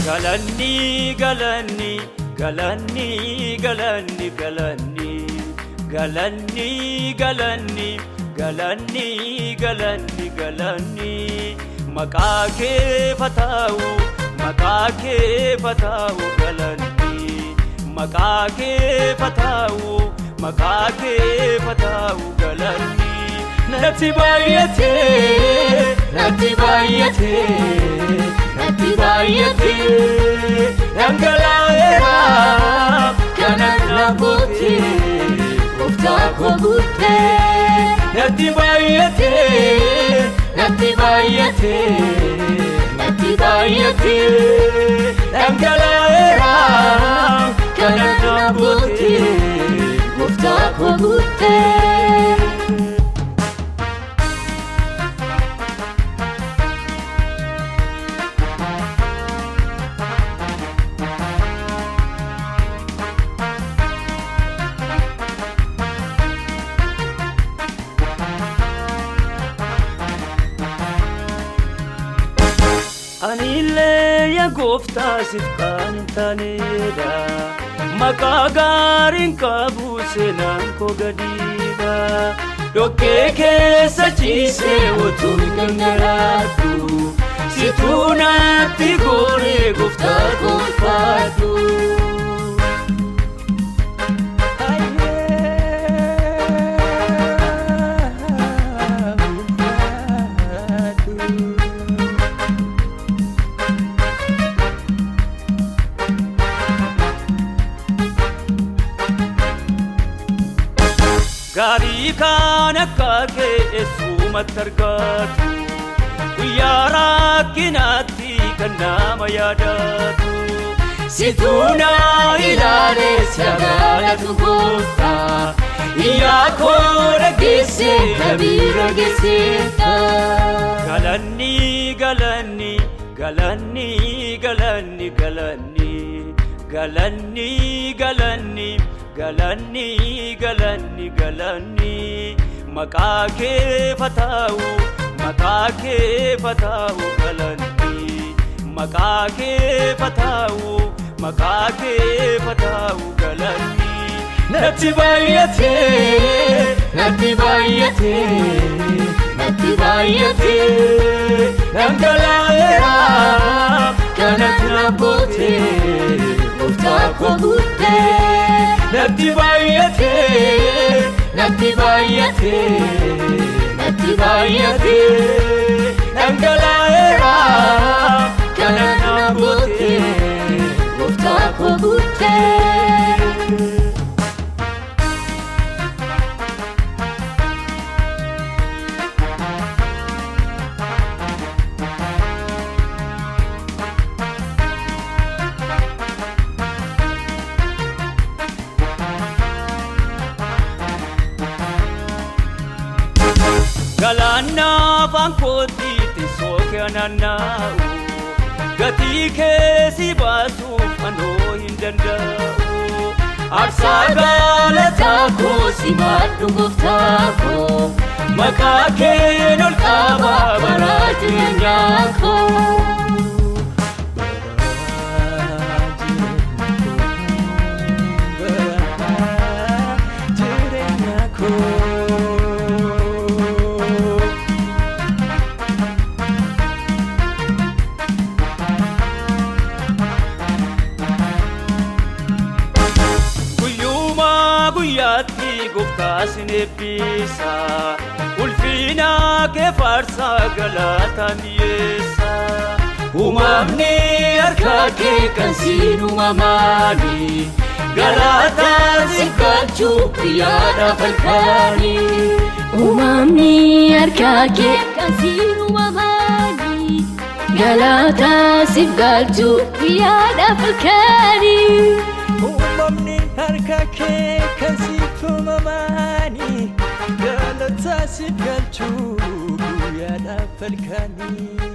Galanni, galanni, galanni, galanni, galanni, galanni, galanni, galanni, galanni, galanni. Makake fatau, makake fatau, galanni. Makake fatau, makake fatau, galanni. Natti bayate, natti bayate. Natti bayate, angalaera, kanakna bote, ofta ko bote. Natti bayate, natti bayate, natti bayate, angalaera, kanakna bote, ofta ko bote. Anile ya gofta sifkan taneda makagarin kabu senan ko gadida doke ke sachise utun kangaratu situna tigore gofta gofatu Gari kana kake esuma targatu Uyara kinati kanama yadatu Situna ilale siagala tugota Iyako ragese tabira geseta Galanni, galanni, galanni, galanni, galanni Galanni, galanni Galanni, galanni, galanni, makake fatau, galanni, makake fatau, galanni. Natti bayate, natti bayate, natti bayate, angalaera, kanakna bote, ofta ko bote. Natti bayate, natti bayate, natti bayate, angalaera, kanakna bote, ofta ko bote. Galana bankoti tisoke ananau Gati kesi basu ano hindandau Arsagala tako simadu muftako Makake nolkaba barati nyako Guftasine bisa ulfina ke farsa galatan yesa umamni arkake kansinu mamani galatan sikachu yada falkani umamni arkake kansinu mamani galata siif galchu guyyaadhaaf halkanii uumamni harka kee kan siif uumamani galata siif galchu guyyaadhaaf halkanii.